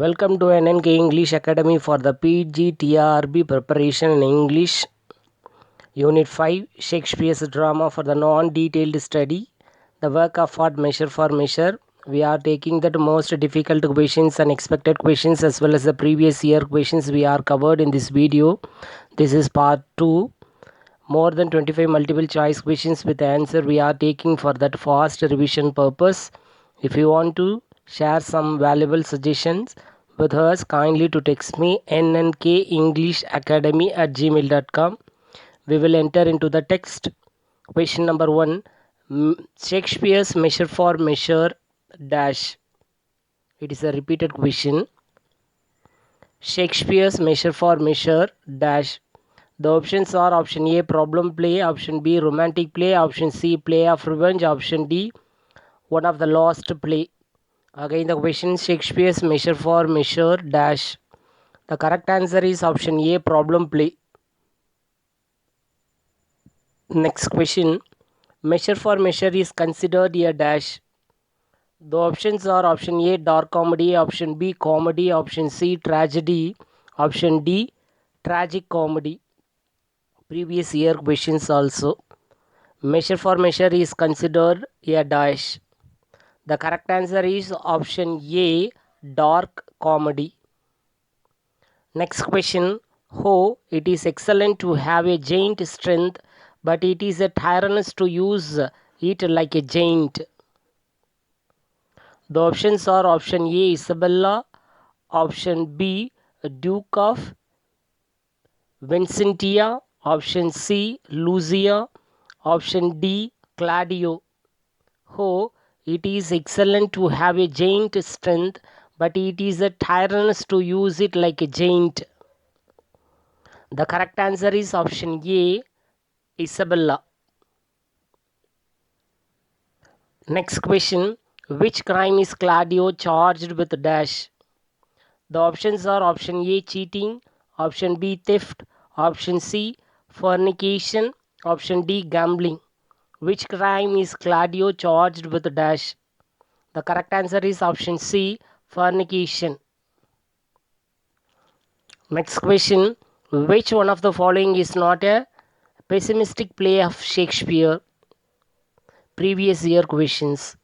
Welcome to NNK English Academy for the PGTRB preparation in English Unit 5 Shakespeare's drama for the non-detailed study. The work of art measure for measure. We are taking the most difficult questions and expected questions as well as the previous year questions we are covered in this video. This is part 2. More than 25 multiple choice questions with the answer we are taking for that fast revision purpose. If you want to share some valuable suggestions with us, kindly to text me nnkenglishacademy@gmail.com. We will enter into the text. Question number 1. Shakespeare's measure for measure dash. It is a repeated question. Shakespeare's measure for measure dash. The options are option A problem play, option B romantic play, option C play of revenge, option D one of the lost play. Again the question, Shakespeare's measure for measure dash. The correct answer is option A problem play. Next question, measure for measure is considered a dash. The options are option A dark comedy, option B comedy, option C tragedy, option D tragic comedy. Previous year questions also. Measure for measure is considered a dash. The correct answer is option A dark comedy. Next question, oh, it is excellent to have a giant strength, but it is a tyrannous to use it like a giant. The options are option A Isabella, option B Duke of Vincentia, option C Lucia, option D Claudio. Oh, it is excellent to have a giant strength, but it is a tyrannous to use it like a giant. The correct answer is option A Isabella. Next question, which crime is Claudio charged with dash? The options are option A cheating, option B theft, option C fornication, option D gambling. Which crime is Claudio charged with dash? The correct answer is option C fornication. Next question, which one of the following is not a pessimistic play of Shakespeare? Previous year questions.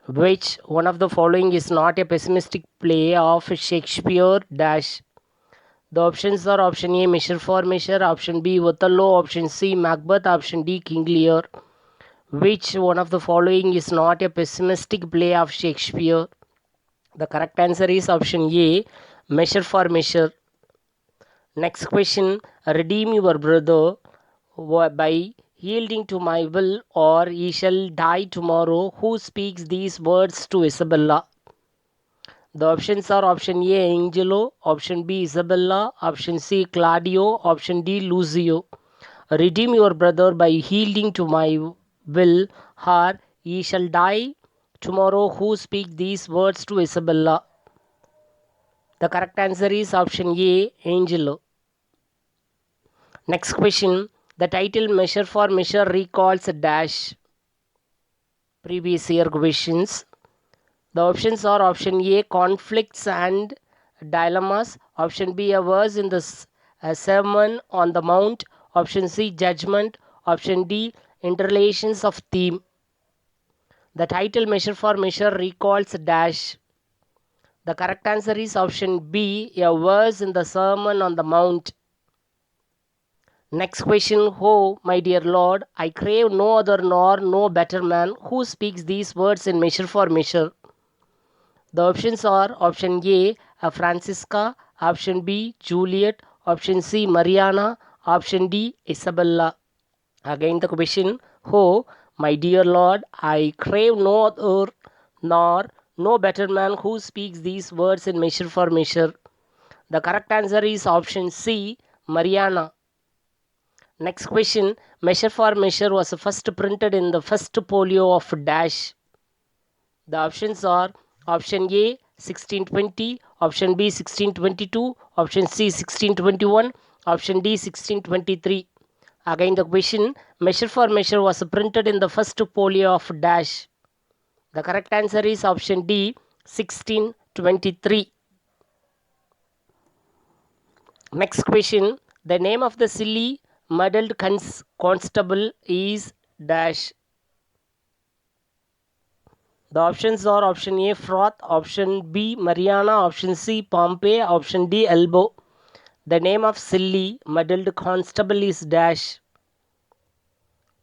Which one of the following is not a pessimistic play of Shakespeare dash? The options are option A measure for measure, option B Othello, option C Macbeth, option D King Lear. Which one of the following is not a pessimistic play of Shakespeare? The correct answer is option A measure for measure. Next question, redeem your brother by yielding to my will, or he shall die tomorrow. Who speaks these words to Isabella? The options are option A Angelo, option B Isabella, option C Claudio, option D Lucio. Redeem your brother by yielding to my will, or he shall die tomorrow. Who speak these words to Isabella? The correct answer is option A Angelo. Next question, the title measure for measure recalls a dash. Previous year questions. The options are option A conflicts and dilemmas, option B a verse in the Sermon on the Mount, option C judgment, option D interrelations of theme. The title measure for measure recalls a dash. The correct answer is option B a verse in the Sermon on the Mount. Next question, oh, my dear Lord, I crave no other nor no better man. Who speaks these words in measure for measure? The options are option A Francisca, option B Juliet, option C Mariana, option D Isabella. Again the question, oh, my dear Lord, I crave no other nor no better man. Who speaks these words in measure for measure? The correct answer is option C Mariana. Next question, measure for measure was first printed in the first folio of dash. The options are option A 1620, option B 1622, option C 1621, option D 1623. Again the question, measure for measure was printed in the first folio of dash. The correct answer is option D 1623. Next question. The name of the silly muddled constable is dash. The options are option A froth, option B Mariana, option C Pompey, option D elbow. The name of silly muddled constable is dash.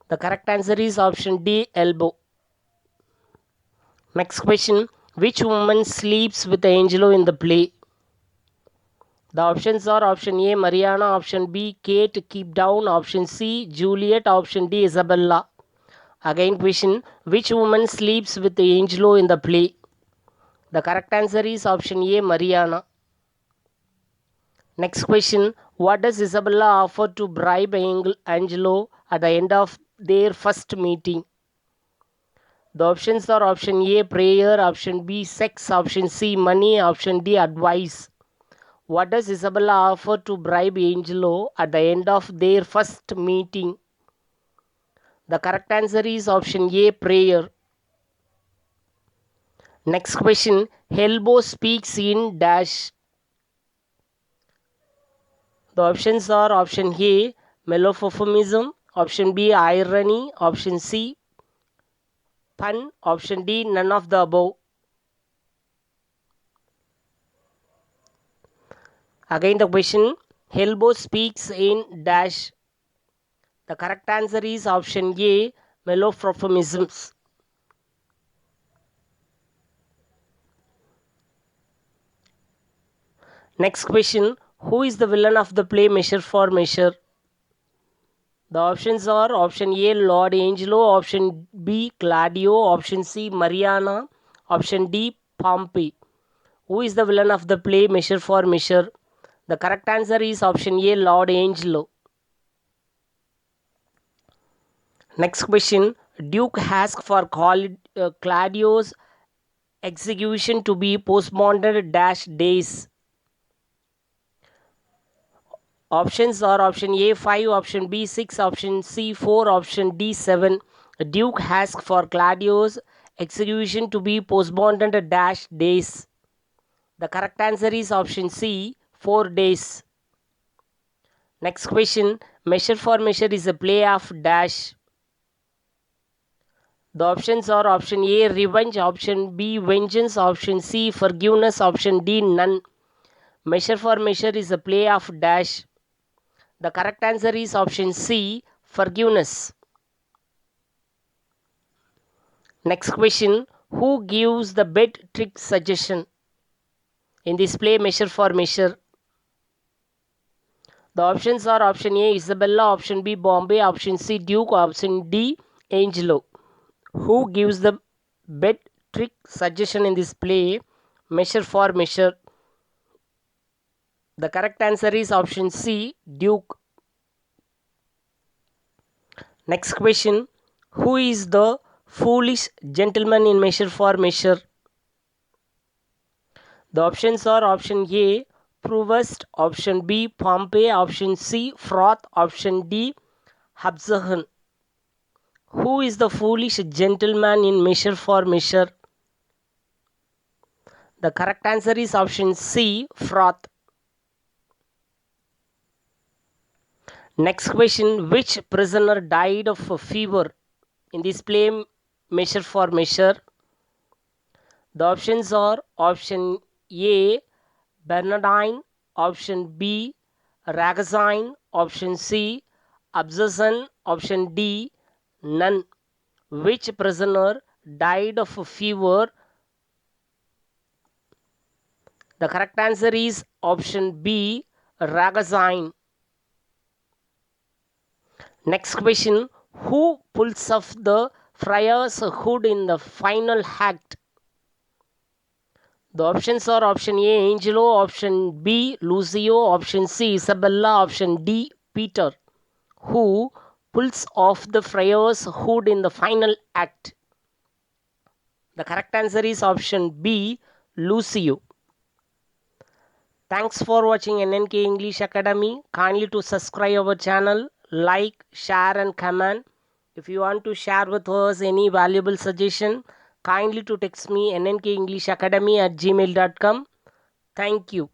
The correct answer is option D elbow. Next question. Which woman sleeps with Angelo in the play? The options are option A Mariana, option B Kate Keep Down, option C Juliet, option D Isabella. Again question. Which woman sleeps with Angelo in the play? The correct answer is option A Mariana. Next question. What does Isabella offer to bribe Angelo at the end of their first meeting? The options are option A prayer, option B sex, option C money, option D advice. What does Isabella offer to bribe Angelo at the end of their first meeting? The correct answer is option A prayer. Next question. Elbow speaks in dash. The options are option A melophomism, option B irony, option C pun, option D none of the above. Again the question. Elbow speaks in dash. The correct answer is option A melophomisms. Next question. Who is the villain of the play Measure for Measure? The options are option A Lord Angelo, option B Claudio, option C Mariana, option D Pompey. Who is the villain of the play Measure for Measure? The correct answer is option A Lord Angelo. Next question. Duke asked for Claudio's execution to be postponed dash days. Options are option A 5, option B 6, option C 4, option D 7. Duke asked for Claudio's execution to be postponed dash days. The correct answer is option C 4 days. Next question. Measure for Measure is a play of dash. The options are option A revenge, option B vengeance, option C forgiveness, option D none. Measure for Measure is a play of dash. The correct answer is option C forgiveness. Next question. Who gives the bet trick suggestion in this play Measure for Measure? The options are option A Isabella, option B Bombay, option C Duke, option D Angelo. Who gives the bet trick suggestion in this play Measure for Measure? The correct answer is option C Duke. Next question. Who is the foolish gentleman in Measure for Measure? The options are option A Provost, option B Pompey, option C Froth, option D Habzahan. Who is the foolish gentleman in Measure for Measure? The correct answer is option C Froth. Next question. Which prisoner died of a fever in this play Measure for Measure? The options are option A Bernardine, option B Ragazine, option C Abscession, option D none. Which prisoner died of a fever? The correct answer is option B Ragazine. Next question. Who pulls off the friar's hood in the final act? The options are option A Angelo, option B Lucio, option C Isabella, option D Peter. Who pulls off the friar's hood in the final act? The correct answer is option B Lucio. Thanks for watching NNK English Academy. Kindly to subscribe our channel, like, share and comment. If you want to share with us any valuable suggestion, kindly to text me nnkenglishacademy@gmail.com. Thank you.